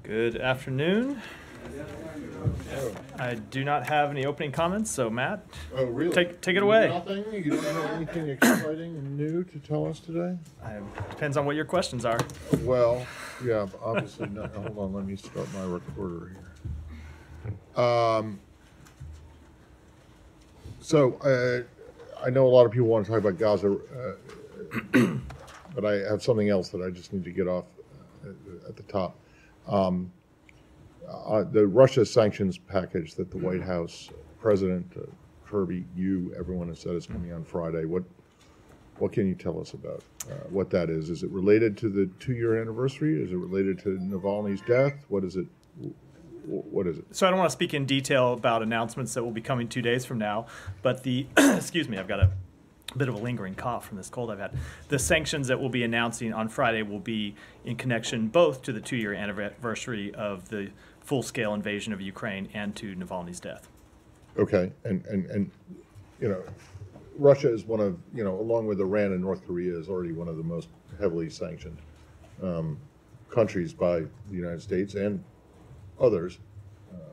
Good afternoon. I do not have any opening comments, so Matt, Oh, really? take it away. Nothing? You don't have anything exciting and new to tell us today? Depends on what your questions are. Well, yeah, obviously not. Hold on, let me start my recorder here. I know a lot of people want to talk about Gaza, but I have something else that I just need to get off at the top. The Russia sanctions package that the White House President Kirby, everyone has said is coming on Friday. What can you tell us about what that is? Is it related to the 2-year anniversary? Is it related to Navalny's death? What is it? What is it? So I don't want to speak in detail about announcements that will be coming 2 days from now, but excuse me, I've got a bit of a lingering cough from this cold I've had. The sanctions that we'll be announcing on Friday will be in connection both to the 2-year anniversary of the full-scale invasion of Ukraine and to Navalny's death. Okay, and Russia is one of, along with Iran and North Korea, is already one of the most heavily sanctioned countries by the United States and others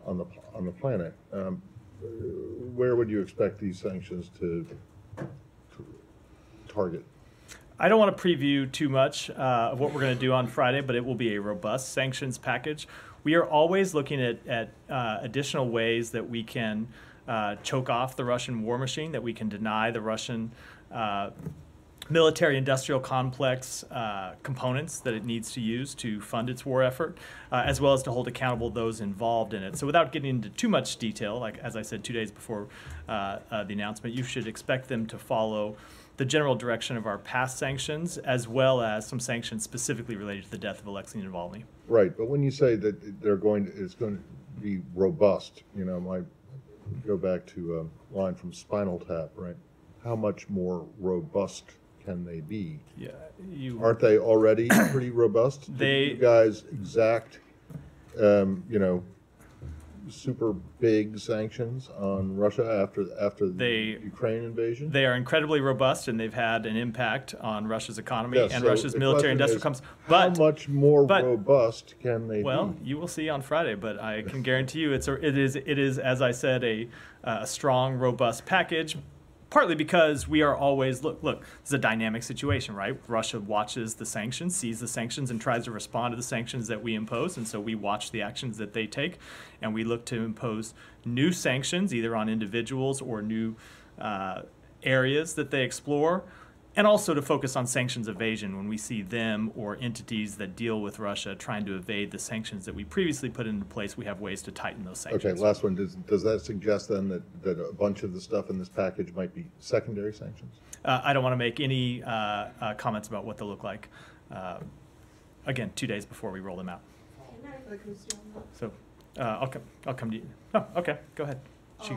on the planet. Where would you expect these sanctions to target? I don't want to preview too much of what we're going to do on Friday, but it will be a robust sanctions package. We are always looking at additional ways that we can choke off the Russian war machine, that we can deny the Russian military-industrial complex components that it needs to use to fund its war effort, as well as to hold accountable those involved in it. So without getting into too much detail, like as I said 2 days before the announcement, you should expect them to follow the general direction of our past sanctions, as well as some sanctions specifically related to the death of Alexei Navalny. Right, but when you say that it's going to be robust, I go back to a line from Spinal Tap, right? How much more robust can they be? Yeah, aren't they already pretty robust? Did you guys exact, super big sanctions on Russia after the Ukraine invasion? They are incredibly robust, and they've had an impact on Russia's economy and so Russia's military-industrial complex. How much more robust can they be? Well, you will see on Friday, but I can guarantee you it is, as I said, a strong, robust package. Partly because we are always, look, it's a dynamic situation, right? Russia watches the sanctions, sees the sanctions, and tries to respond to the sanctions that we impose. And so we watch the actions that they take, and we look to impose new sanctions, either on individuals or new areas that they explore, and also to focus on sanctions evasion when we see them or entities that deal with Russia trying to evade the sanctions that we previously put into place. We have ways to tighten those sanctions. Okay, last one. Does that suggest then that a bunch of the stuff in this package might be secondary sanctions? I don't want to make any comments about what they'll look like. Again, 2 days before we roll them out. So I'll come to you. Oh, okay, go ahead. She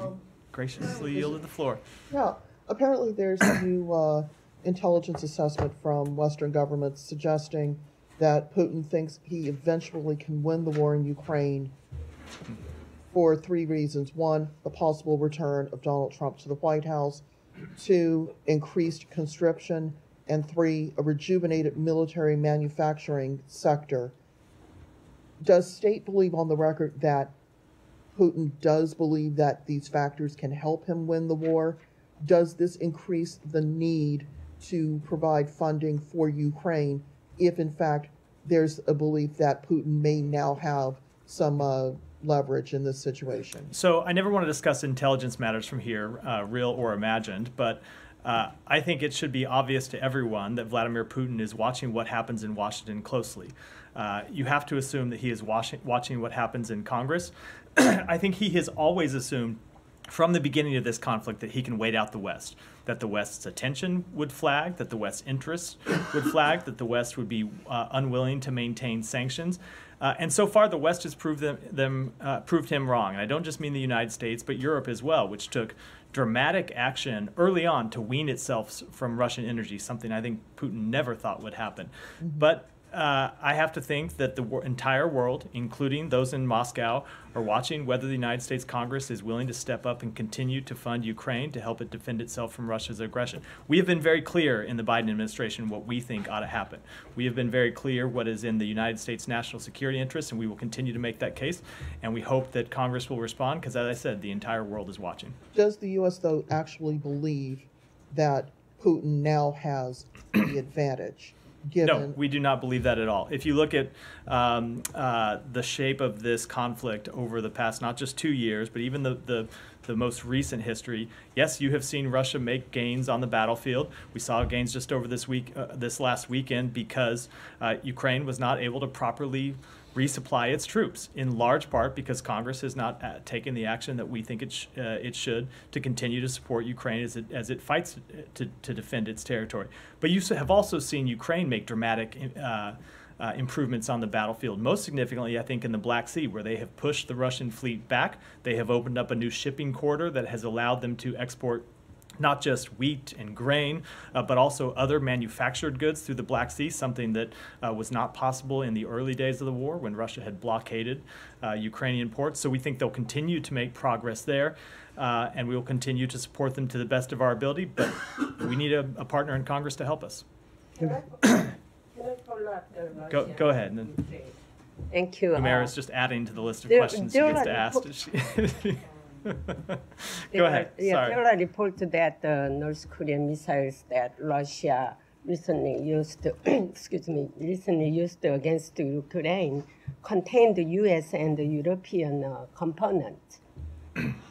graciously yielded the floor. Yeah, apparently there's a new intelligence assessment from Western governments suggesting that Putin thinks he eventually can win the war in Ukraine for 3 reasons. 1, the possible return of Donald Trump to the White House. 2, increased conscription. And 3, a rejuvenated military manufacturing sector. Does State believe on the record that Putin does believe that these factors can help him win the war? Does this increase the need to provide funding for Ukraine if, in fact, there's a belief that Putin may now have some leverage in this situation? So I never want to discuss intelligence matters from here, real or imagined, but I think it should be obvious to everyone that Vladimir Putin is watching what happens in Washington closely. You have to assume that he is watching what happens in Congress. I think he has always assumed from the beginning of this conflict that he can wait out the West, that the West's attention would flag, that the West's interests would flag, that the West would be unwilling to maintain sanctions. And so far, the West has proved him wrong. And I don't just mean the United States, but Europe as well, which took dramatic action early on to wean itself from Russian energy, something I think Putin never thought would happen. Mm-hmm. But I have to think that the entire world, including those in Moscow, are watching whether the United States Congress is willing to step up and continue to fund Ukraine to help it defend itself from Russia's aggression. We have been very clear in the Biden administration what we think ought to happen. We have been very clear what is in the United States national security interest, and we will continue to make that case. And we hope that Congress will respond because, as I said, the entire world is watching. Does the U.S., though, actually believe that Putin now has the advantage? No, we do not believe that at all. If you look at the shape of this conflict over the past not just 2 years, but even the most recent history, yes, you have seen Russia make gains on the battlefield. We saw gains just over this last weekend because Ukraine was not able to properly resupply its troops, in large part because Congress has not taken the action that we think it should to continue to support Ukraine as it fights to defend its territory. But you have also seen Ukraine make dramatic improvements on the battlefield. Most significantly, I think, in the Black Sea, where they have pushed the Russian fleet back. They have opened up a new shipping corridor that has allowed them to export not just wheat and grain, but also other manufactured goods through the Black Sea, something that was not possible in the early days of the war when Russia had blockaded Ukrainian ports. So we think they'll continue to make progress there, and we will continue to support them to the best of our ability, but we need a partner in Congress to help us. Can I follow up the Go ahead. And thank you. Humera is just adding to the list of questions she gets to ask. Go ahead. Sorry. There are reports that the North Korean missiles that Russia recently used, recently used against Ukraine contained the U.S. and the European components.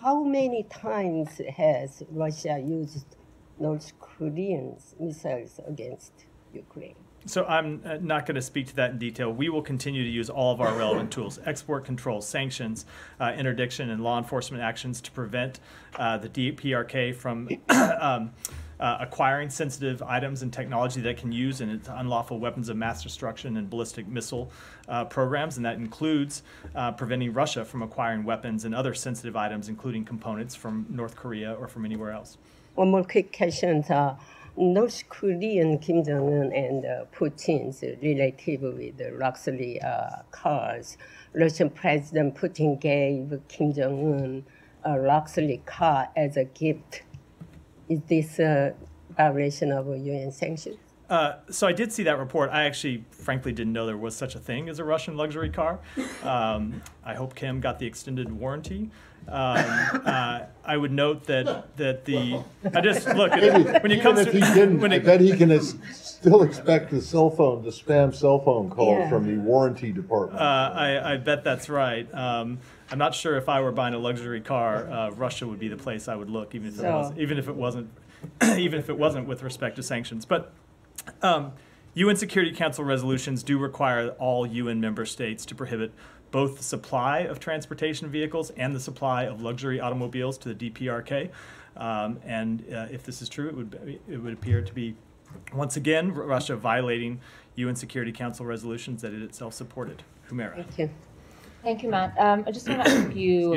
How many times has Russia used North Korean missiles against Ukraine? So I'm not going to speak to that in detail. We will continue to use all of our relevant tools, export control, sanctions, interdiction, and law enforcement actions to prevent the DPRK from acquiring sensitive items and technology that it can use in its unlawful weapons of mass destruction and ballistic missile programs. And that includes preventing Russia from acquiring weapons and other sensitive items, including components from North Korea or from anywhere else. One more quick question. North Korean Kim Jong-un and Putin's relative with the luxury cars. Russian President Putin gave Kim Jong-un a luxury car as a gift. Is this a violation of UN sanctions? So I did see that report. I actually, frankly, didn't know there was such a thing as a Russian luxury car. I hope Kim got the extended warranty. I would note that the I just look when it comes even if he didn't, I bet he can still expect the spam cell phone call from the warranty department. I bet that's right. I'm not sure if I were buying a luxury car, Russia would be the place I would look, even if it wasn't with respect to sanctions. But UN Security Council resolutions do require all UN member states to prohibit both the supply of transportation vehicles and the supply of luxury automobiles to the DPRK. And if this is true, it would appear to be, once again, Russia violating UN Security Council resolutions that it itself supported. Humera. Thank you. Thank you, Matt. I just want to ask you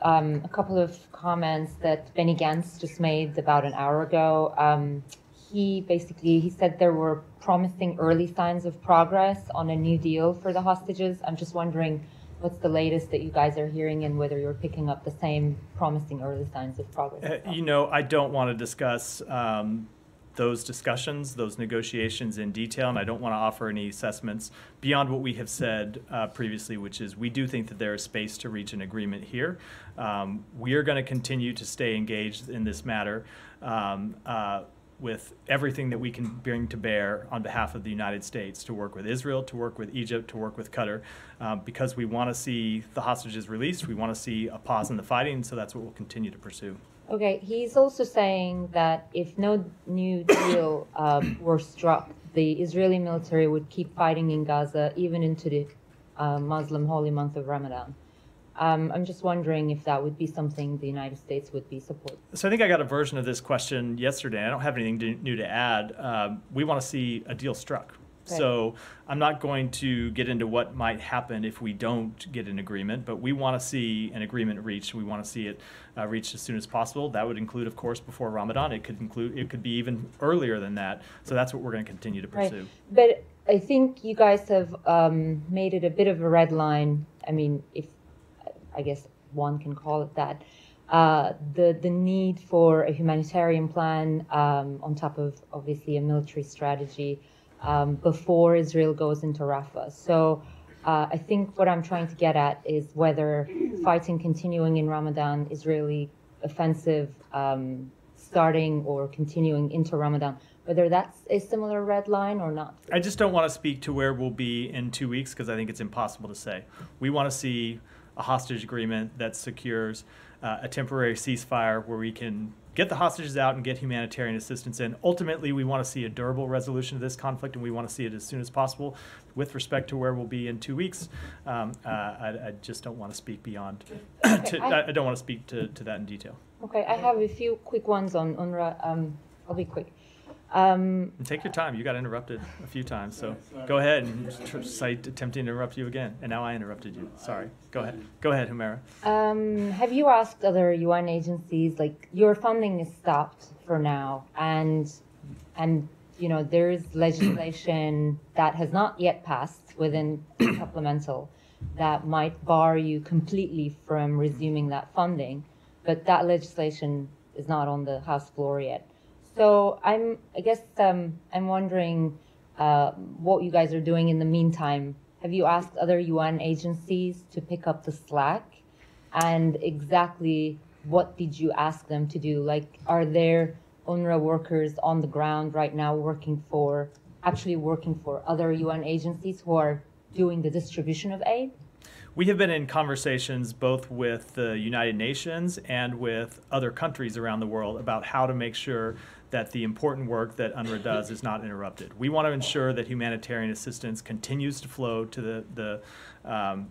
a couple of comments that Benny Gantz just made about an hour ago. He said there were promising early signs of progress on a new deal for the hostages. I'm just wondering what's the latest that you guys are hearing and whether you're picking up the same promising early signs of progress. I don't want to discuss those discussions, those negotiations in detail, and I don't want to offer any assessments beyond what we have said previously, which is we do think that there is space to reach an agreement here. We are going to continue to stay engaged in this matter with everything that we can bring to bear on behalf of the United States to work with Israel, to work with Egypt, to work with Qatar, because we want to see the hostages released. We want to see a pause in the fighting, so that's what we'll continue to pursue. Okay, he's also saying that if no new deal were struck, the Israeli military would keep fighting in Gaza even into the Muslim holy month of Ramadan. I'm just wondering if that would be something the United States would be supporting. So I think I got a version of this question yesterday. I don't have anything new to add. We want to see a deal struck. Okay. So I'm not going to get into what might happen if we don't get an agreement, but we want to see an agreement reached. We want to see it reached as soon as possible. That would include, of course, before Ramadan. It could be even earlier than that. So that's what we're going to continue to pursue. Right. But I think you guys have made it a bit of a red line. I mean, if I guess one can call it that. The need for a humanitarian plan on top of obviously a military strategy before Israel goes into Rafah. So I think what I'm trying to get at is whether fighting continuing in Ramadan, Israeli offensive starting or continuing into Ramadan, whether that's a similar red line or not. I just don't want to speak to where we'll be in 2 weeks because I think it's impossible to say. We want to see a hostage agreement that secures a temporary ceasefire where we can get the hostages out and get humanitarian assistance in. Ultimately, we want to see a durable resolution of this conflict, and we want to see it as soon as possible. With respect to where we'll be in 2 weeks, I just don't want to speak beyond. I don't want to speak to that in detail. Okay, I have a few quick ones on UNRWA. I'll be quick. And take your time. You got interrupted a few times, so go ahead and cite attempting to interrupt you again. And now I interrupted you. Sorry. Go ahead. Go ahead, Humaira. Have you asked other UN agencies, like your funding is stopped for now, and you know there's legislation that has not yet passed within supplemental that might bar you completely from resuming that funding, but that legislation is not on the House floor yet. So I guess I'm wondering what you guys are doing in the meantime. Have you asked other UN agencies to pick up the slack? And exactly what did you ask them to do? Like, are there UNRWA workers on the ground right now actually working for other UN agencies who are doing the distribution of aid? We have been in conversations both with the United Nations and with other countries around the world about how to make sure that the important work that UNRWA does is not interrupted. We want to ensure that humanitarian assistance continues to flow to the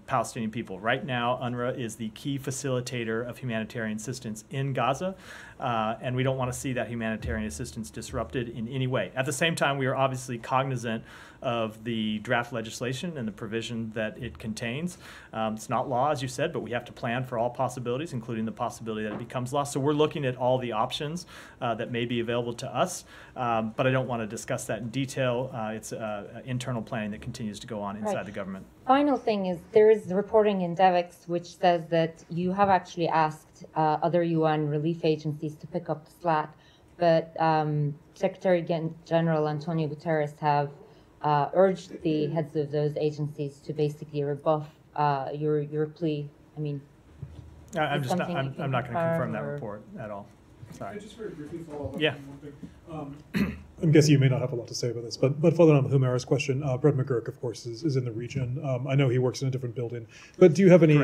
Palestinian people. Right now, UNRWA is the key facilitator of humanitarian assistance in Gaza, and we don't want to see that humanitarian assistance disrupted in any way. At the same time, we are obviously cognizant of the draft legislation and the provision that it contains. It's not law, as you said, but we have to plan for all possibilities, including the possibility that it becomes law. So we're looking at all the options that may be available to us, but I don't want to discuss that in detail. It's internal planning that continues to go on inside the government. Final thing is there is reporting in Dept which says that you have actually asked other UN relief agencies to pick up the slack, but Secretary General Antonio Guterres have urged the heads of those agencies to basically rebuff your plea. I mean, I'm not going to confirm that report at all. Sorry. Just very briefly follow up yeah. on one thing. I'm guessing you may not have a lot to say about this, but following on Humaira's question, Brett McGurk, of course, is in the region. I know he works in a different building, but do you have any?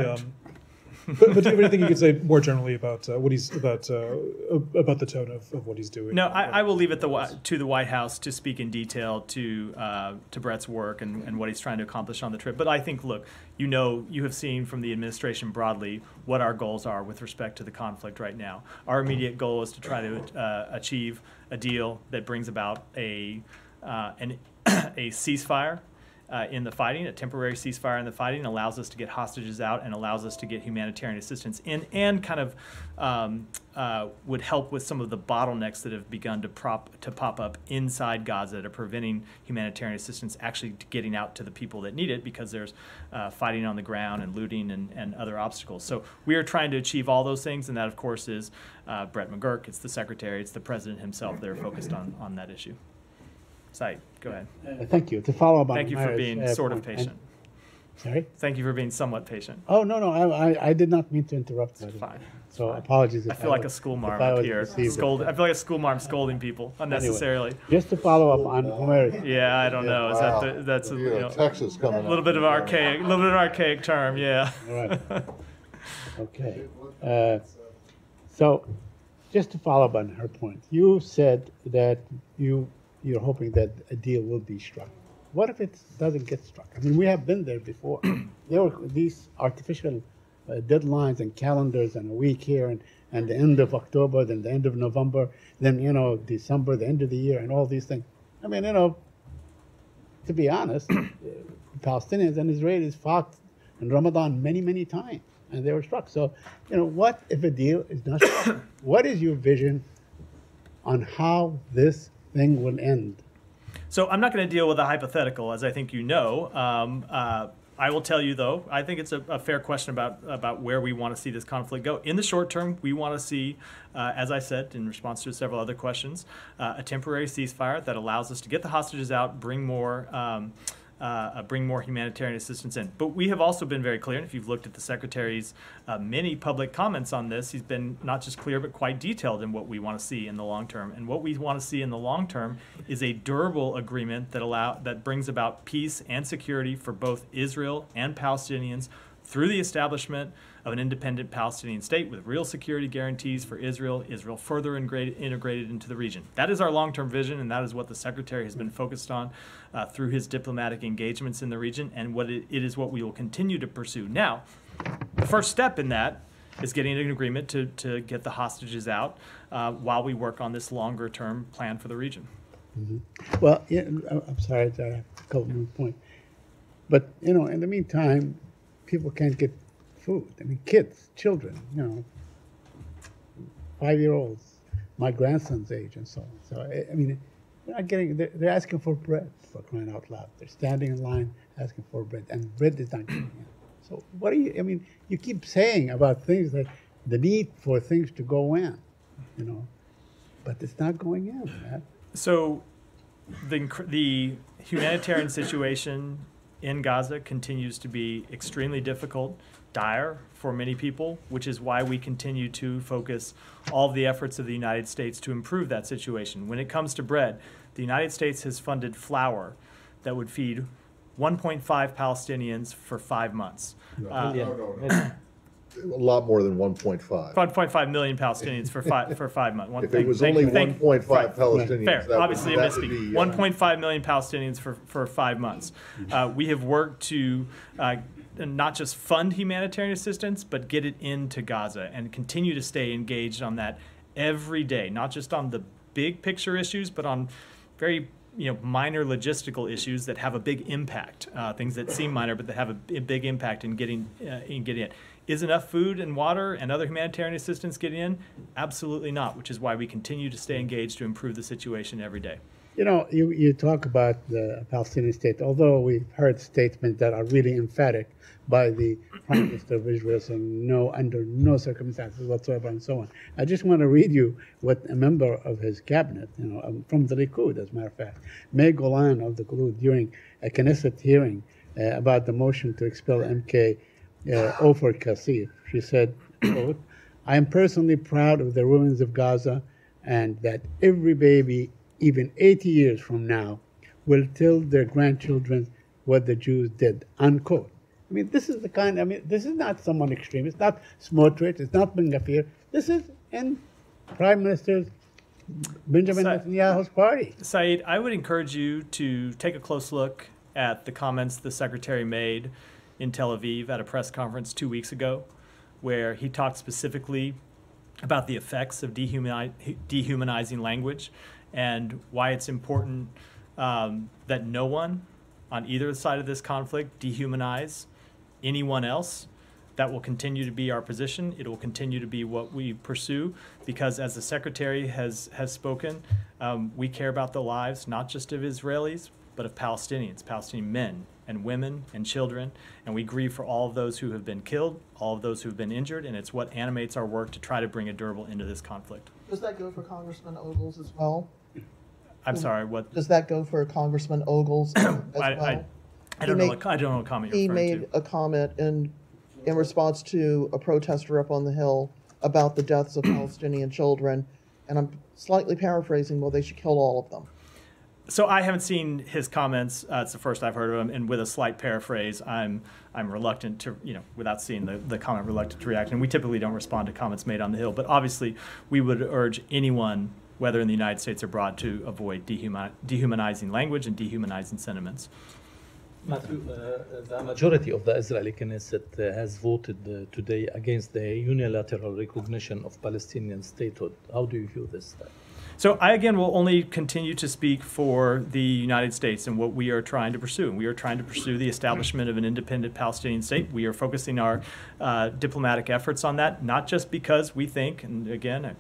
But do you have anything you could say more generally about what he's about the tone of what he's doing? No, I will leave it to the White House to speak in detail to Brett's work and what he's trying to accomplish on the trip. But I think, look, you have seen from the administration broadly what our goals are with respect to the conflict right now. Our immediate goal is to try to achieve a deal that brings about a ceasefire in the fighting, a temporary ceasefire in the fighting, allows us to get hostages out and allows us to get humanitarian assistance in, and kind of would help with some of the bottlenecks that have begun to pop up inside Gaza that are preventing humanitarian assistance actually getting out to the people that need it, because there's fighting on the ground and looting and other obstacles. So we are trying to achieve all those things, and that, of course, is Brett McGurk, it's the Secretary, it's the President himself that are focused on that issue. Said, go ahead. Thank you. To follow up on Thank you for being sort of patient. Sorry? Thank you for being somewhat patient. Oh, no, I did not mean to interrupt. It's fine. So apologies. I feel like a school marm up here. I feel like a school marm scolding people unnecessarily. Anyway, just to follow up on Humaira. Yeah, I don't know. Is that that's a Texas coming a little bit of an archaic term? Yeah. All right. Okay. So, just to follow up on her point, you said that you're hoping that a deal will be struck. What if it doesn't get struck? I mean, we have been there before. There were these artificial deadlines and calendars, and a week here, and the end of October, then the end of November, then, December, the end of the year, and all these things. I mean, to be honest, Palestinians and Israelis fought in Ramadan many, many times, and they were struck. So, what if a deal is not struck? What is your vision on how this thing will end? So I'm not going to deal with a hypothetical, as I think you know. I will tell you, though, I think it's a fair question about where we want to see this conflict go. In the short term, we want to see, as I said in response to several other questions, a temporary ceasefire that allows us to get the hostages out, bring more humanitarian assistance in. But we have also been very clear, and if you've looked at the Secretary's many public comments on this, he's been not just clear but quite detailed in what we want to see in the long term. And what we want to see in the long term is a durable agreement that brings about peace and security for both Israel and Palestinians through the establishment of an independent Palestinian state with real security guarantees for Israel further integrated into the region. That is our long-term vision, and that is what the Secretary has been focused on through his diplomatic engagements in the region, and it is what we will continue to pursue. Now, the first step in that is getting an agreement to get the hostages out while we work on this longer-term plan for the region. Mm-hmm. Well, yeah, I'm sorry to have to couple more point, but in the meantime, people can't get food. I mean, kids, children, 5-year-olds, my grandson's age, and so on. So I mean, they're not getting. They're asking for bread, for crying out loud. They're standing in line asking for bread, and bread is not getting in. So what do you? I mean, you keep saying about things like the need for things to go in, but it's not going in, man. So the humanitarian situation in Gaza continues to be extremely difficult, dire for many people, which is why we continue to focus all of the efforts of the United States to improve that situation. When it comes to bread, the United States has funded flour that would feed 1.5 Palestinians for 5 months. No. A lot more than 1.5. 1.5 million Palestinians for 5 months. If it was only 1.5 Palestinians, fair. that Obviously, would, I misspeak. 1.5 million Palestinians for 5 months. We have worked to not just fund humanitarian assistance, but get it into Gaza and continue to stay engaged on that every day, not just on the big picture issues, but on very minor logistical issues that have a big impact, things that seem minor but that have a big impact in getting it. Is enough food and water and other humanitarian assistance getting in? Absolutely not, which is why we continue to stay engaged to improve the situation every day. You talk about the Palestinian state, although we've heard statements that are really emphatic by the Prime Minister of Israel saying no, under no circumstances whatsoever, and so on. I just want to read you what a member of his cabinet, from the Likud, as a matter of fact, May Golan of the Likud, during a Knesset hearing about the motion to expel MK Ofer Kassif. She said, quote, "I am personally proud of the ruins of Gaza and that every baby, even 80 years from now, will tell their grandchildren what the Jews did," unquote. I mean, this is this is not someone extreme. It's not Smotrich. It's not Ben Gvir. This is in Prime Minister Benjamin Netanyahu's party. Saeed, I would encourage you to take a close look at the comments the Secretary made in Tel Aviv at a press conference 2 weeks ago, where he talked specifically about the effects of dehumanizing language and why it's important that no one on either side of this conflict dehumanize anyone else. That will continue to be our position. It will continue to be what we pursue because, as the Secretary has spoken, we care about the lives not just of Israelis, but of Palestinians, Palestinian men and women and children, and we grieve for all of those who have been killed, all of those who have been injured, and it's what animates our work to try to bring a durable end to this conflict. Does that go for Congressman Ogles as well? I'm sorry, what? Does that go for Congressman Ogles as well? I don't know what comment you're referring to. He made a comment in response to a protester up on the Hill about the deaths of Palestinian children, and I'm slightly paraphrasing, well, they should kill all of them. So I haven't seen his comments. It's the first I've heard of him, and with a slight paraphrase, I'm reluctant to, without seeing the comment, reluctant to react. And we typically don't respond to comments made on the Hill, but obviously we would urge anyone, whether in the United States or abroad, to avoid dehumanizing language and dehumanizing sentiments. Matthew, the majority of the Israeli Knesset has voted today against the unilateral recognition of Palestinian statehood. How do you view this? So I, again, will only continue to speak for the United States and what we are trying to pursue. We are trying to pursue the establishment of an independent Palestinian state. We are focusing our diplomatic efforts on that, not just because we think, and again,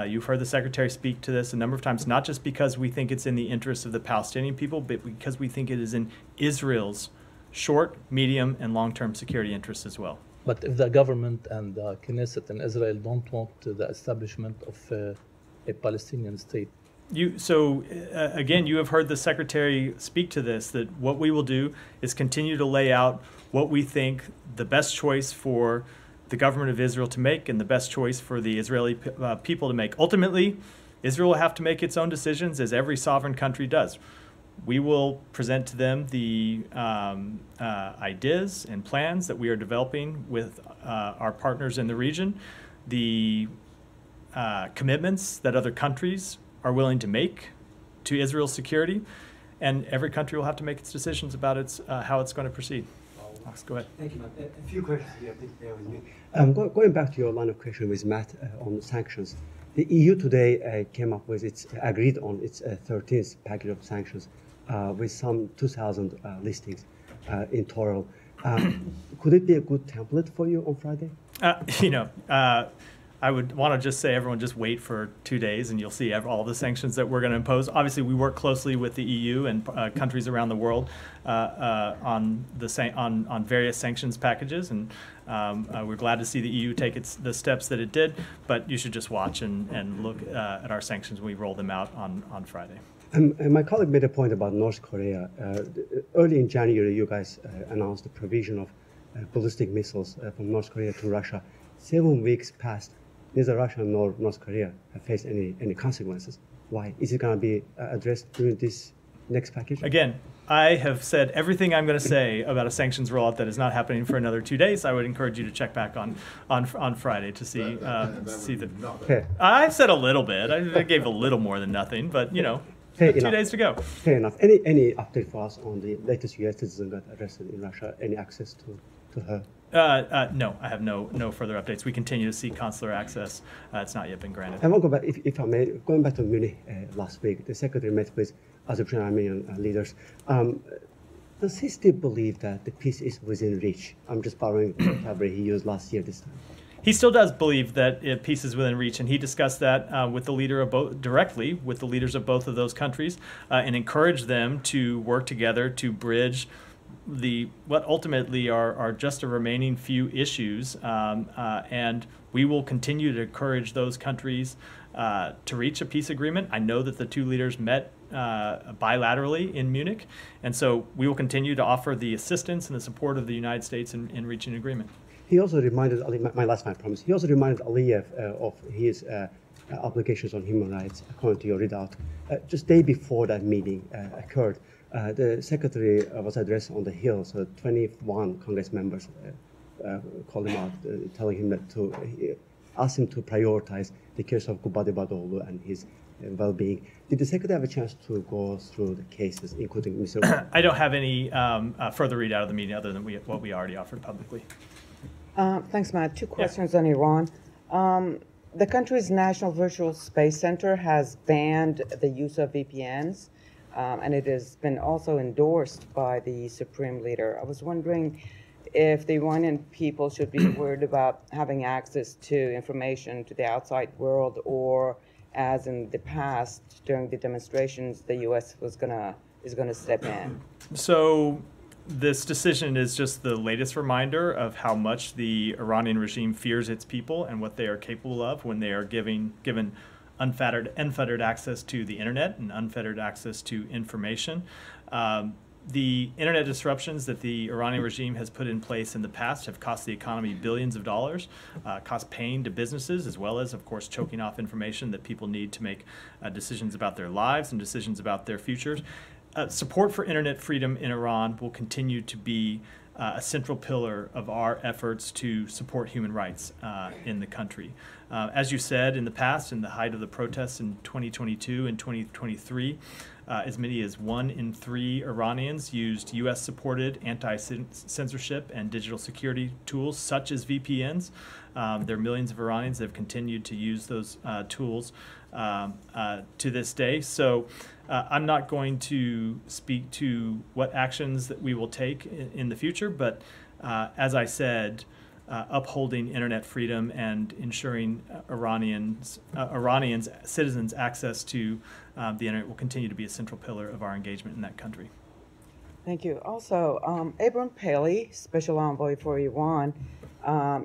you've heard the Secretary speak to this a number of times, not just because we think it's in the interests of the Palestinian people, but because we think it is in Israel's short, medium, and long-term security interests as well. But if the government and the Knesset in Israel don't want the establishment of a Palestinian state. Again, you have heard the Secretary speak to this, that what we will do is continue to lay out what we think the best choice for the government of Israel to make and the best choice for the Israeli people to make. Ultimately, Israel will have to make its own decisions, as every sovereign country does. We will present to them the ideas and plans that we are developing with our partners in the region, the commitments that other countries are willing to make to Israel's security, and every country will have to make its decisions about how it's going to proceed. Alex, go ahead. Thank you, Matt. A few questions here, please bear with me. Going back to your line of question with Matt on sanctions, the EU today agreed on its 13th package of sanctions with some 2,000 listings in total. Could it be a good template for you on Friday? I would want to just say, everyone just wait for 2 days and you'll see all the sanctions that we're going to impose. Obviously, we work closely with the EU and countries around the world on various sanctions packages, and we're glad to see the EU take the steps that it did, but you should just watch and look at our sanctions when we roll them out on Friday. My colleague made a point about North Korea. Early in January, you guys announced the provision of ballistic missiles from North Korea to Russia. 7 weeks passed. Neither Russia nor North Korea have faced any consequences. Why? Is it going to be addressed during this next package? Again, I have said everything I'm going to say about a sanctions rollout that is not happening for another 2 days. I would encourage you to check back on Friday to see the. Okay. I've said a little bit. I gave a little more than nothing, but 2 days to go. Fair enough. Any update for us on the latest U.S. citizen got arrested in Russia? Any access to her? No, I have no further updates. We continue to seek consular access. It's not yet been granted. I want to go back, if I may, going back to Munich last week, the Secretary met with Azerbaijan Armenian leaders. Does he still believe that the peace is within reach? I'm just borrowing the vocabulary he used last year this time. He still does believe that peace is within reach, and he discussed that with the leader of directly with the leaders of both of those countries, and encouraged them to work together to bridge what ultimately are just a remaining few issues, and we will continue to encourage those countries to reach a peace agreement. I know that the two leaders met bilaterally in Munich, and so we will continue to offer the assistance and the support of the United States in reaching an agreement. He also reminded my last time, I promise. He also reminded Aliyev of his obligations on human rights, according to your readout. Just day before that meeting occurred, the Secretary was addressed on the Hill, so 21 Congress members called him out, telling him that ask him to prioritize the case of Gubade Badoğlu and his well-being. Did the Secretary have a chance to go through the cases, including Mr. I don't have any further readout of the meeting other than what we already offered publicly. Thanks, Matt. Two questions on Iran. The country's National Virtual Space Center has banned the use of VPNs, and it has been also endorsed by the Supreme Leader. I was wondering if the Iranian people should be worried about having access to information to the outside world, or as in the past during the demonstrations, the U.S. is going to step in. So this decision is just the latest reminder of how much the Iranian regime fears its people and what they are capable of when they are given unfettered access to the internet and unfettered access to information. The internet disruptions that the Iranian regime has put in place in the past have cost the economy billions of dollars, cost pain to businesses, as well as, of course, choking off information that people need to make decisions about their lives and decisions about their futures. Support for internet freedom in Iran will continue to be a central pillar of our efforts to support human rights in the country. As you said, in the past, in the height of the protests in 2022 and 2023, as many as 1 in 3 Iranians used U.S.-supported anti-censorship and digital security tools, such as VPNs. There are millions of Iranians that have continued to use those tools to this day. So I'm not going to speak to what actions that we will take in the future, but as I said, upholding internet freedom and ensuring Iranians, citizens' access to the internet will continue to be a central pillar of our engagement in that country. Thank you. Also, Abram Paley, Special Envoy for Iran,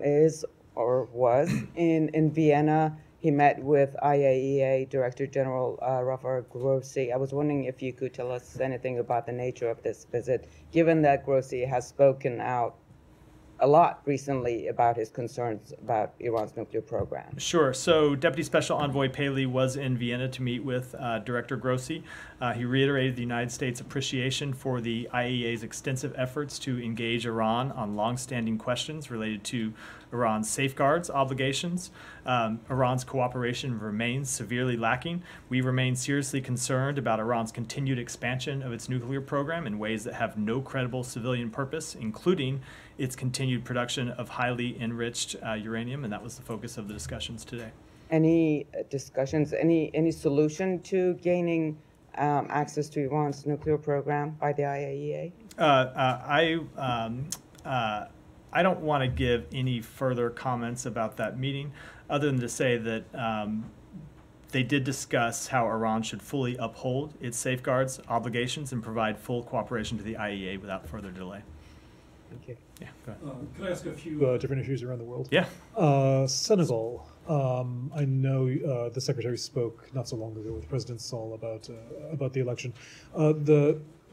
is or was in Vienna. He met with IAEA Director General Rafael Grossi. I was wondering if you could tell us anything about the nature of this visit, given that Grossi has spoken out a lot recently about his concerns about Iran's nuclear program. Sure. So Deputy Special Envoy Paley was in Vienna to meet with Director Grossi. He reiterated the United States' appreciation for the IAEA's extensive efforts to engage Iran on longstanding questions related to Iran's safeguards obligations. Iran's cooperation remains severely lacking. We remain seriously concerned about Iran's continued expansion of its nuclear program in ways that have no credible civilian purpose, including its continued production of highly enriched uranium, and that was the focus of the discussions today. Any discussions, any solution to gaining access to Iran's nuclear program by the IAEA? I don't want to give any further comments about that meeting, other than to say that they did discuss how Iran should fully uphold its safeguards obligations and provide full cooperation to the IAEA without further delay. Thank you. Yeah, go ahead. Can I ask a few different issues around the world? Yeah. Senegal. I know the secretary spoke not so long ago with President Sall about the election.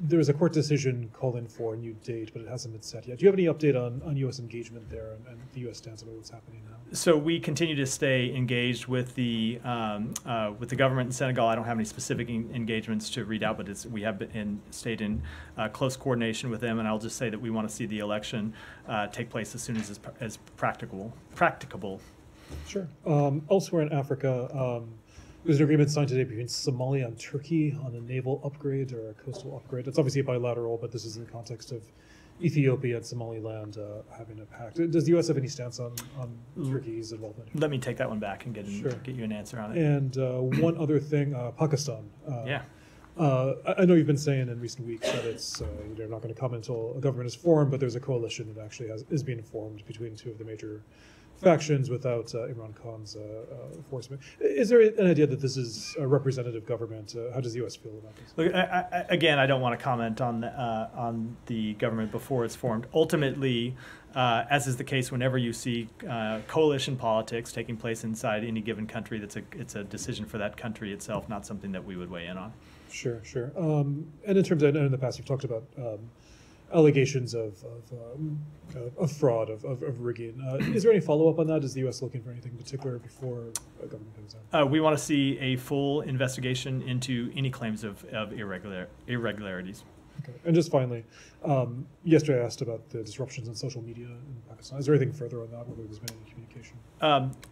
There was a court decision calling for a new date, but it hasn't been set yet. Do you have any update on U.S. engagement there and the U.S. stance about what's happening now? So we continue to stay engaged with the government in Senegal. I don't have any specific engagements to read out, but we have stayed in close coordination with them, and I'll just say that we want to see the election take place as soon as practicable. Sure. Elsewhere in Africa, there's an agreement signed today between Somalia and Turkey on a naval upgrade or a coastal upgrade. It's obviously bilateral, but this is in the context of Ethiopia and Somaliland having a pact. Does the U.S. have any stance on Turkey's involvement here? Let me take that one back and get you an answer on it. And one other thing, Pakistan. Yeah. I know you've been saying in recent weeks that it's you're not going to comment until a government is formed, but there's a coalition that actually is being formed between two of the major factions without Imran Khan's enforcement. Is there an idea that this is a representative government? How does the U.S. feel about this? Look, again, I don't want to comment on the government before it's formed. Ultimately, as is the case whenever you see coalition politics taking place inside any given country, it's a decision for that country itself, not something that we would weigh in on. Sure. And in terms of, in the past, you've talked about allegations of fraud, of rigging. Is there any follow-up on that? Is the U.S. looking for anything in particular before a government comes down? We want to see a full investigation into any claims of irregularities. Okay. And just finally, yesterday I asked about the disruptions in social media in Pakistan. Is there anything further on that, whether there's been any communication?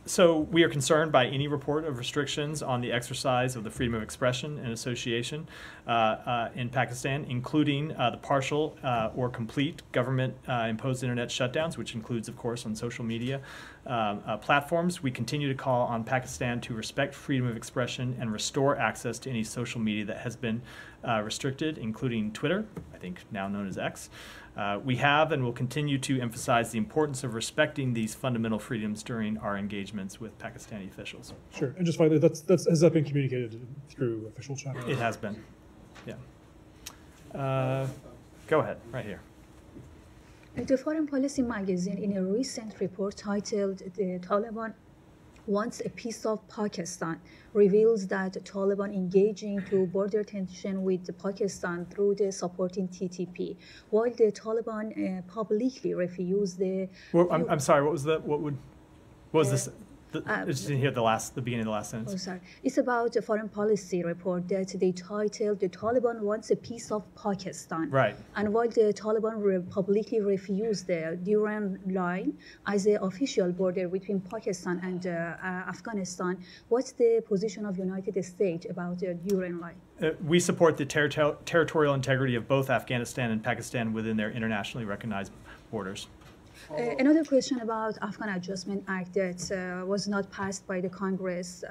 So we are concerned by any report of restrictions on the exercise of the freedom of expression and association in Pakistan, including the partial or complete government-imposed internet shutdowns, which includes, of course, on social media platforms. We continue to call on Pakistan to respect freedom of expression and restore access to any social media that has been restricted, including Twitter, I think now known as X. We have and will continue to emphasize the importance of respecting these fundamental freedoms during our engagements with Pakistani officials. Sure. And just finally, has that been communicated through official channels? It has been, yeah. Go ahead, right here. The Foreign Policy magazine, in a recent report titled "The Taliban Wants a Piece of Pakistan," reveals that Taliban engaging to border tension with Pakistan through the supporting TTP, while the Taliban publicly refused the. Well, I'm sorry. What was that? What was this? I just didn't hear the beginning of the last sentence. Oh, sorry. It's about a foreign policy report that they titled "The Taliban Wants a Piece of Pakistan." Right. And while the Taliban publicly refused the Durand Line as the official border between Pakistan and Afghanistan, what's the position of United States about the Durand Line? We support the territorial integrity of both Afghanistan and Pakistan within their internationally recognized borders. Another question about Afghan Adjustment Act that was not passed by the Congress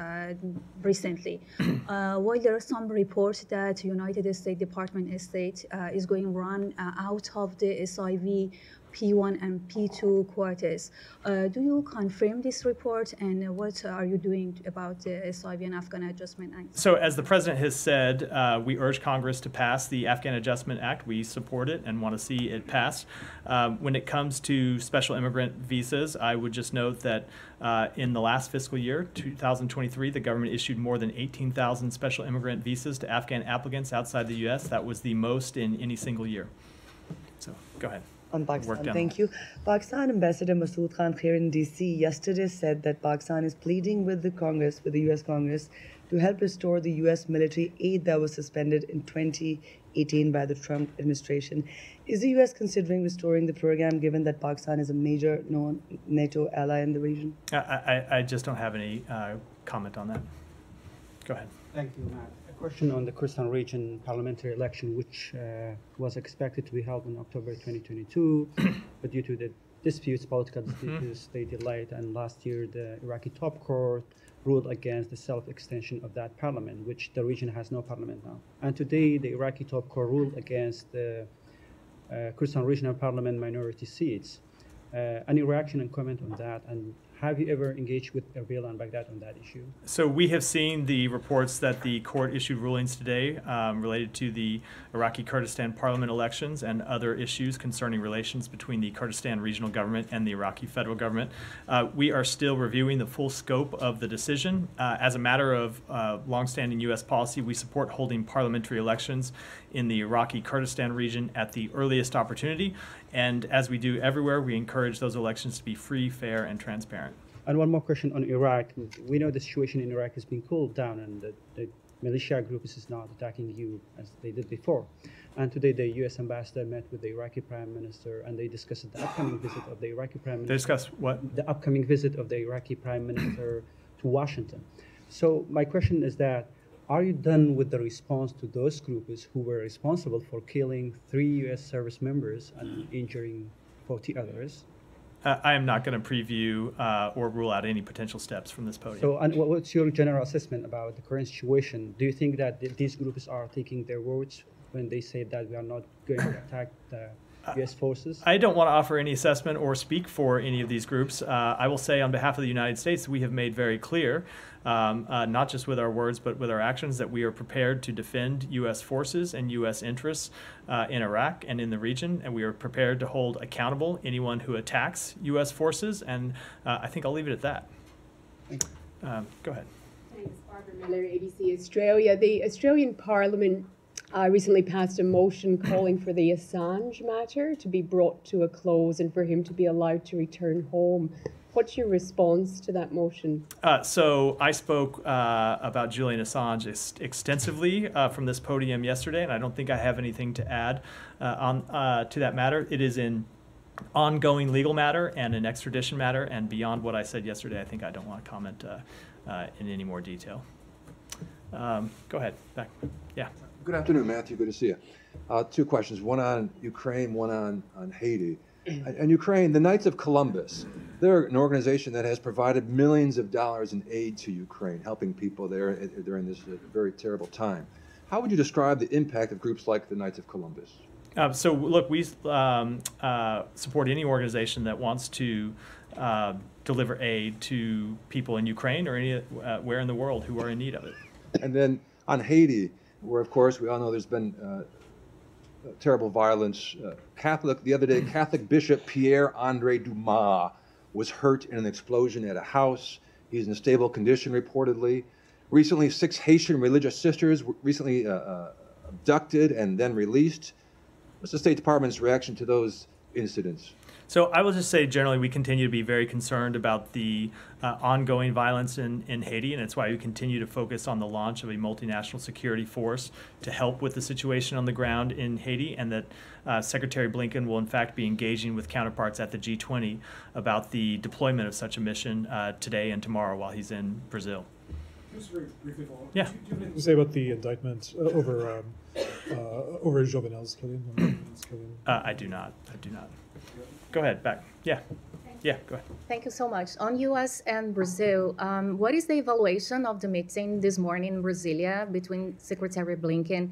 recently. While there are some reports that United States Department of State is going to run out of the SIV P1 and P2 quotas. Do you confirm this report, and what are you doing about the SIV and Afghan Adjustment Act? So as the President has said, we urge Congress to pass the Afghan Adjustment Act. We support it and want to see it passed. When it comes to special immigrant visas, I would just note that in the last fiscal year, 2023, the government issued more than 18,000 special immigrant visas to Afghan applicants outside the U.S. That was the most in any single year. So go ahead. On Pakistan, thank you. Pakistan Ambassador Masood Khan here in DC yesterday said that Pakistan is pleading with the Congress, with the U.S. Congress, to help restore the U.S. military aid that was suspended in 2018 by the Trump administration. Is the U.S. considering restoring the program, given that Pakistan is a major NATO ally in the region? I just don't have any comment on that. Go ahead. Thank you, Matt. Question on the Kurdistan region parliamentary election, which was expected to be held in October 2022, but due to the political disputes, they delayed. And last year, the Iraqi top court ruled against the self-extension of that parliament, which the region has no parliament now. And today, the Iraqi top court ruled against the Kurdistan regional parliament minority seats. Any reaction and comment on that? And have you ever engaged with Erbil and Baghdad on that issue? So we have seen the reports that the court issued rulings today related to the Iraqi Kurdistan parliament elections and other issues concerning relations between the Kurdistan regional government and the Iraqi federal government. We are still reviewing the full scope of the decision. As a matter of longstanding U.S. policy, we support holding parliamentary elections in the Iraqi Kurdistan region at the earliest opportunity. And as we do everywhere, we encourage those elections to be free, fair, and transparent. And one more question on Iraq. We know the situation in Iraq has been cooled down, and the militia group is not attacking you as they did before. And today the U.S. ambassador met with the Iraqi prime minister, and they discussed the upcoming visit of the Iraqi prime minister. They discussed what? The upcoming visit of the Iraqi prime minister to Washington. So my question is that, are you done with the response to those groups who were responsible for killing 3 U.S. service members and injuring 40 others? I am not going to preview or rule out any potential steps from this podium. So, and what's your general assessment about the current situation? Do you think that these groups are taking their words when they say that we are not going to attack the U.S. forces? I don't want to offer any assessment or speak for any of these groups. I will say on behalf of the United States, we have made very clear, not just with our words, but with our actions, that we are prepared to defend U.S. forces and U.S. interests in Iraq and in the region, and we are prepared to hold accountable anyone who attacks U.S. forces, and I think I'll leave it at that. Go ahead. Thanks, Barbara Miller, ABC Australia. The Australian Parliament recently passed a motion calling for the Assange matter to be brought to a close and for him to be allowed to return home. What's your response to that motion? So I spoke about Julian Assange extensively from this podium yesterday, and I don't think I have anything to add to that matter. It is an ongoing legal matter and an extradition matter, and beyond what I said yesterday, I think I don't want to comment in any more detail. Go ahead. Back. Yeah. Good afternoon, Matthew. Good to see you. 2 questions, one on Ukraine, one on Haiti. And Ukraine, the Knights of Columbus, they're an organization that has provided millions of dollars in aid to Ukraine, helping people there during this very terrible time. How would you describe the impact of groups like the Knights of Columbus? So look, we support any organization that wants to deliver aid to people in Ukraine or anywhere in the world who are in need of it. And then on Haiti, where of course we all know there's been terrible violence. The other day, Catholic Bishop Pierre-Andre Dumas was hurt in an explosion at a house. He's in a stable condition, reportedly. Recently, 6 Haitian religious sisters were recently abducted and then released. What's the State Department's reaction to those incidents? So I will just say generally we continue to be very concerned about the ongoing violence in Haiti, and it's why we continue to focus on the launch of a multinational security force to help with the situation on the ground in Haiti, and that Secretary Blinken will in fact be engaging with counterparts at the G20 about the deployment of such a mission today and tomorrow while he's in Brazil. Just very briefly follow up. Yeah. Do you have anything to say about the indictment over Jovenel's killing? I do not. Go ahead, back. Yeah. Yeah, go ahead. Thank you so much. On U.S. and Brazil, what is the evaluation of the meeting this morning in Brasilia between Secretary Blinken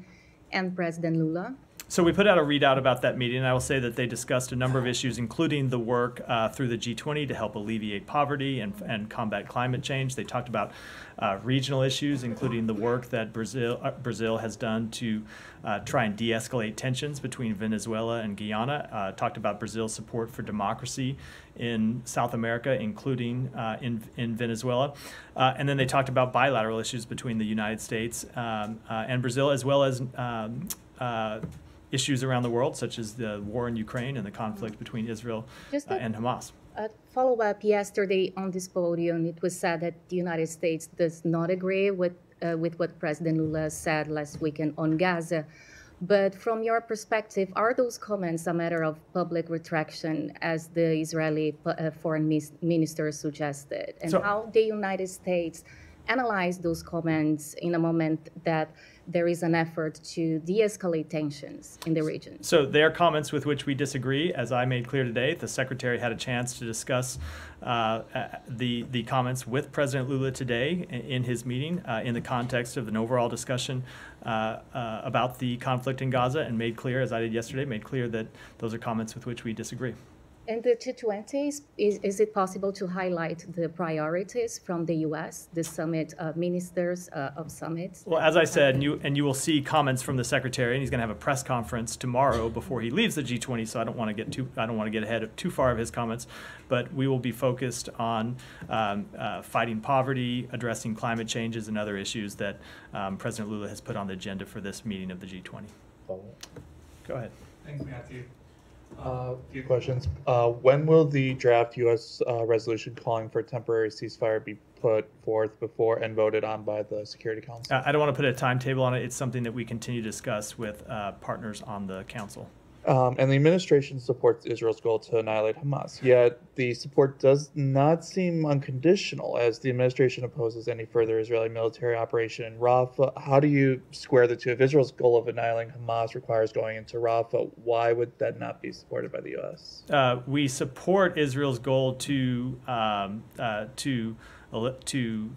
and President Lula? So we put out a readout about that meeting, and I will say that they discussed a number of issues, including the work through the G20 to help alleviate poverty and combat climate change. They talked about regional issues, including the work that Brazil has done to try and de-escalate tensions between Venezuela and Guyana. Talked about Brazil's support for democracy in South America, including in Venezuela. And then they talked about bilateral issues between the United States and Brazil, as well as issues around the world, such as the war in Ukraine and the conflict between Israel and Hamas. A follow-up yesterday on this podium, it was said that the United States does not agree with what President Lula said last weekend on Gaza. But from your perspective, are those comments a matter of public retraction, as the Israeli foreign minister suggested? And how the United States analyze those comments in a moment that there is an effort to de-escalate tensions in the region? So they are comments with which we disagree. As I made clear today, the Secretary had a chance to discuss the comments with President Lula today in his meeting in the context of an overall discussion about the conflict in Gaza, and made clear, as I did yesterday, made clear that those are comments with which we disagree. In the G20, is it possible to highlight the priorities from the U.S., the summit ministers of summits? Well, as I said, and you will see comments from the Secretary, and he's going to have a press conference tomorrow before he leaves the G20. So I don't want to get ahead of too far of his comments, but we will be focused on fighting poverty, addressing climate changes, and other issues that President Lula has put on the agenda for this meeting of the G20. Go ahead. Thanks, Matthew. A few questions. When will the draft U.S. resolution calling for a temporary ceasefire be put forth before and voted on by the Security Council? I don't want to put a timetable on it. It's something that we continue to discuss with partners on the Council. And the administration supports Israel's goal to annihilate Hamas, yet the support does not seem unconditional, as the administration opposes any further Israeli military operation in Rafah. How do you square the two? If Israel's goal of annihilating Hamas requires going into Rafah, why would that not be supported by the U.S.? We support Israel's goal to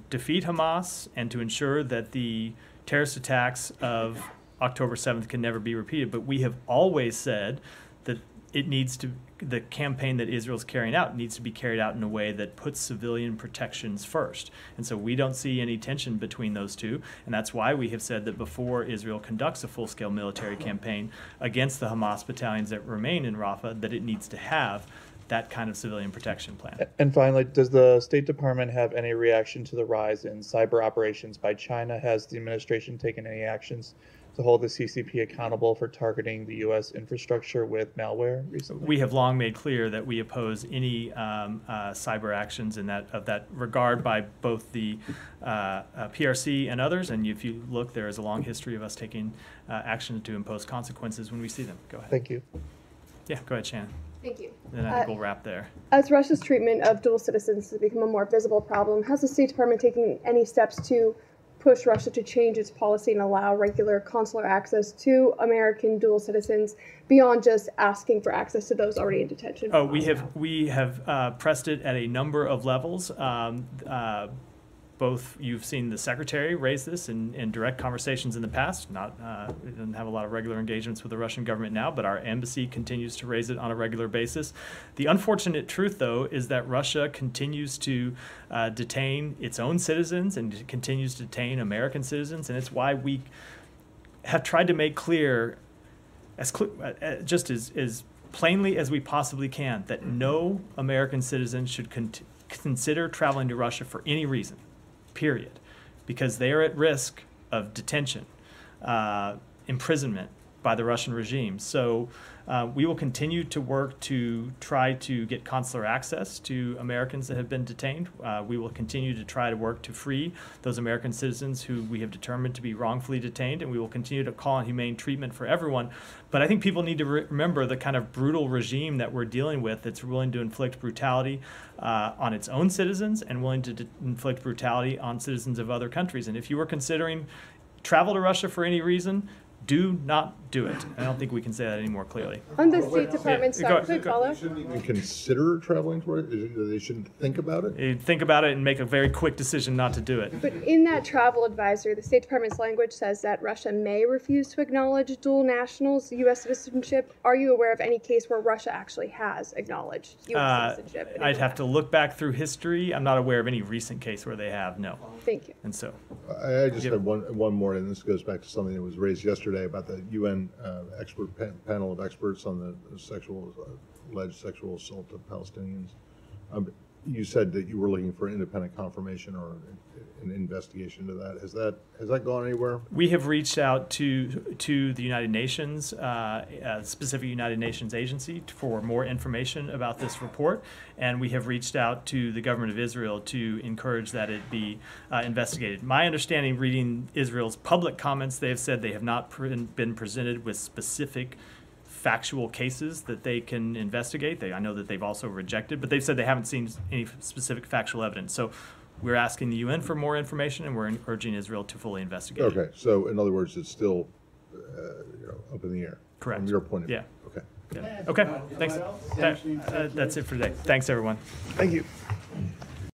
defeat Hamas and to ensure that the terrorist attacks of October 7th can never be repeated. But we have always said that the campaign that Israel's carrying out needs to be carried out in a way that puts civilian protections first. And so we don't see any tension between those two. And that's why we have said that before Israel conducts a full-scale military campaign against the Hamas battalions that remain in Rafah, that it needs to have that kind of civilian protection plan. And finally, does the State Department have any reaction to the rise in cyber operations by China? Has the administration taken any actions to hold the CCP accountable for targeting the U.S. infrastructure with malware recently? We have long made clear that we oppose any cyber actions in that regard by both the PRC and others. And if you look, there is a long history of us taking action to impose consequences when we see them. Go ahead. Thank you. Yeah, go ahead, Shannon. Thank you. Then I think we'll wrap there. As Russia's treatment of dual citizens has become a more visible problem, has the State Department taken any steps to push Russia to change its policy and allow regular consular access to American dual citizens beyond just asking for access to those already in detention? Oh, we have pressed it at a number of levels. Both you've seen the Secretary raise this in direct conversations in the past. We don't have a lot of regular engagements with the Russian government now, but our embassy continues to raise it on a regular basis. The unfortunate truth, though, is that Russia continues to detain its own citizens and continues to detain American citizens, and it's why we have tried to make clear, just as plainly as we possibly can, that no American citizen should consider traveling to Russia for any reason. Period, because they are at risk of detention, imprisonment by the Russian regime. So we will continue to work to try to get consular access to Americans that have been detained. We will continue to try to work to free those American citizens who we have determined to be wrongfully detained, and we will continue to call on humane treatment for everyone. But I think people need to remember the kind of brutal regime that we're dealing with that's willing to inflict brutality on its own citizens and willing to inflict brutality on citizens of other countries. And if you were considering travel to Russia for any reason, do not do it. I don't think we can say that any more clearly. On the State Department Yeah, side, quick go. follow. Shouldn't even consider traveling to it? They shouldn't think about it? You think about it and make a very quick decision not to do it. But in that travel advisory, the State Department's language says that Russia may refuse to acknowledge dual nationals' U.S. citizenship. Are you aware of any case where Russia actually has acknowledged U.S. citizenship? I'd have to look back through history. I'm not aware of any recent case where they have, no. Thank you. And so. I just have one more, and this goes back to something that was raised yesterday about the UN expert panel of experts on the alleged sexual assault of Palestinians. You said that you were looking for independent confirmation or an investigation to that. Has that gone anywhere? We have reached out to the United Nations, a specific United Nations agency, for more information about this report, and we have reached out to the government of Israel to encourage that it be investigated. My understanding, reading Israel's public comments, they have said they have not been presented with specific factual cases that they can investigate. I know that they've also rejected, but they've said they haven't seen any specific factual evidence. So we're asking the UN for more information, and we're urging Israel to fully investigate. Okay, so in other words, it's still up in the air. Correct. From your point of view. Yeah. Okay. Yeah. Okay. Thanks. That's it for today. Thanks, everyone. Thank you.